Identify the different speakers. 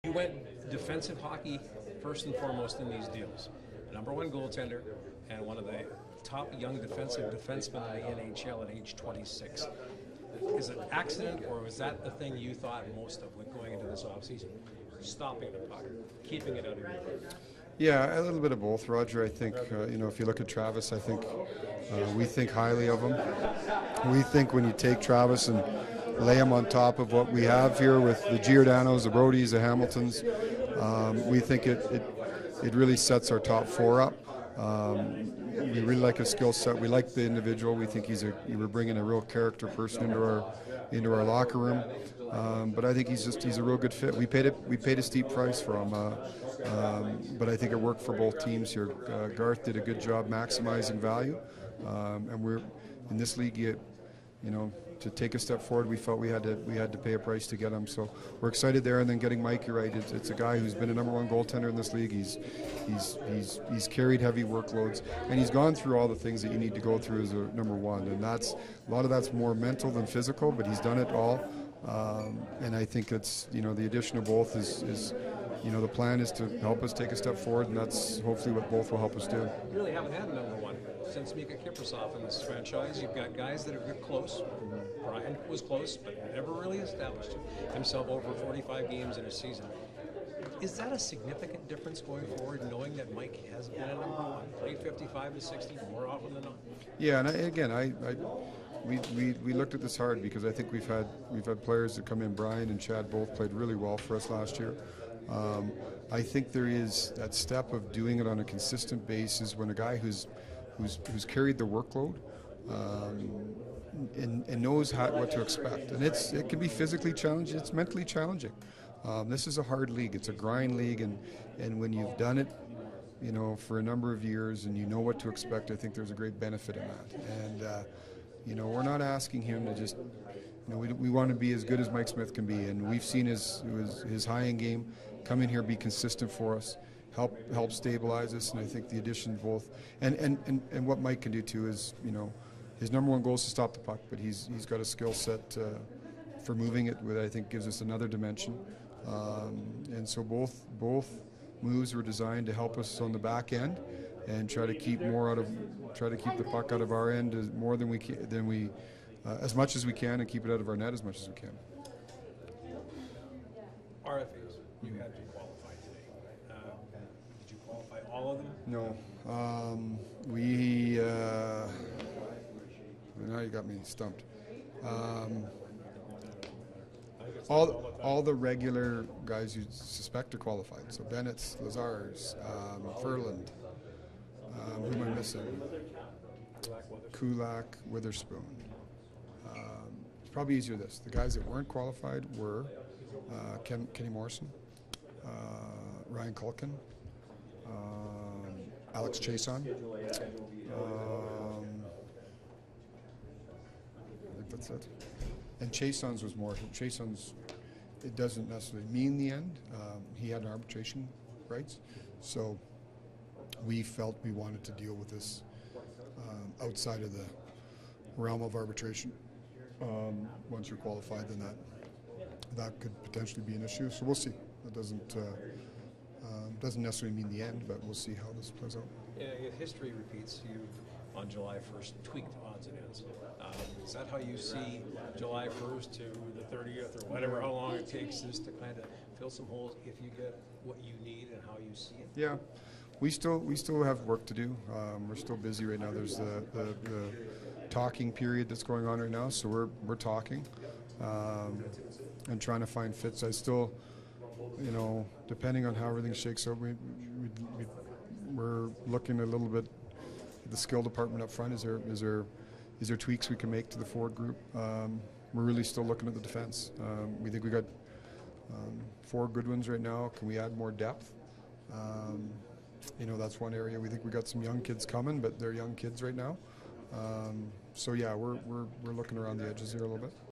Speaker 1: You went defensive hockey first and foremost in these deals. Number one goaltender and one of the top young defensive defensemen in the NHL at age 26. Is it an accident, or was that the thing you thought most of when going into this offseason? Stopping the puck, keeping it out of your way?
Speaker 2: Yeah, a little bit of both, Roger. I think, if you look at Travis, I think we think highly of him. We think when you take Travis and lay him on top of what we have here with the Giordanos, the Brodies, the Hamiltons, we think it really sets our top four up. We really like his skill set. We like the individual. We think we're bringing a real character person into our locker room. But I think he's a real good fit. We paid a steep price for him, but I think it worked for both teams here. Garth did a good job maximizing value, and we're in this league. To take a step forward, we felt we had to pay a price to get him. So we're excited there. And then getting Mike, you're right. It's a guy who's been a number one goaltender in this league. He's carried heavy workloads, and he's gone through all the things that you need to go through as a number one. And a lot of that's more mental than physical, but he's done it all. And I think it's the addition of both is the plan is to help us take a step forward, and that's hopefully what both will help us do.
Speaker 1: You really haven't had a number one since Mika Kiprusoff in this franchise. You've got guys that are close. Brian was close, but never really established himself over 45 games in a season. Is that a significant difference going forward, knowing that Mike hasn't been a number one, played 55 to 60 more often than not?
Speaker 2: Yeah, and we looked at this hard because I think we've had players that come in. Brian and Chad both played really well for us last year. I think there is that step of doing it on a consistent basis when a guy who's carried the workload and knows what to expect, and it can be physically challenging, it's mentally challenging. This is a hard league, it's a grind league, and when you've done it, for a number of years and you know what to expect, I think there's a great benefit in that. And we're not asking him to just. We want to be as good as Mike Smith can be, and we've seen his high end game come in here, be consistent for us, help stabilize us, and I think the addition of both and what Mike can do too is his number one goal is to stop the puck, but he's got a skill set for moving it, that I think gives us another dimension, and so both moves were designed to help us on the back end and try to keep the puck out of our end more than we as much as we can, and keep it out of our net as much as we can.
Speaker 1: RFAs, you had to qualify today. Did you qualify all of them?
Speaker 2: No. Now you got me stumped. All the regular guys you suspect are qualified. So Bennett's, Lazar's, Furland. Who am I missing? Kulak, Witherspoon. It's probably easier this. The guys that weren't qualified were Kenny Morrison, Ryan Culkin, Alex Chason. I think that's it. And Chason's was more. Chason's, it doesn't necessarily mean the end. He had arbitration rights, so we felt we wanted to deal with this outside of the realm of arbitration. Once you're qualified, then that could potentially be an issue. So we'll see. That doesn't necessarily mean the end, but we'll see how this plays out.
Speaker 1: Yeah, if history repeats, you on July 1st tweaked odds and ends. Is that how you see July 1st to the 30th or whatever, how long it takes this to kind of fill some holes if you get what you need and how you see it?
Speaker 2: Yeah. We still have work to do. We're still busy right now. There's the talking period that's going on right now, so we're talking and trying to find fits. I still, depending on how everything shakes out, we're looking a little bit at the skill department up front. Is there tweaks we can make to the forward group? We're really still looking at the defense. We think we got 4 good ones right now. Can we add more depth? That's one area. We think we got some young kids coming, but they're young kids right now. So yeah, we're looking around the edges here a little bit.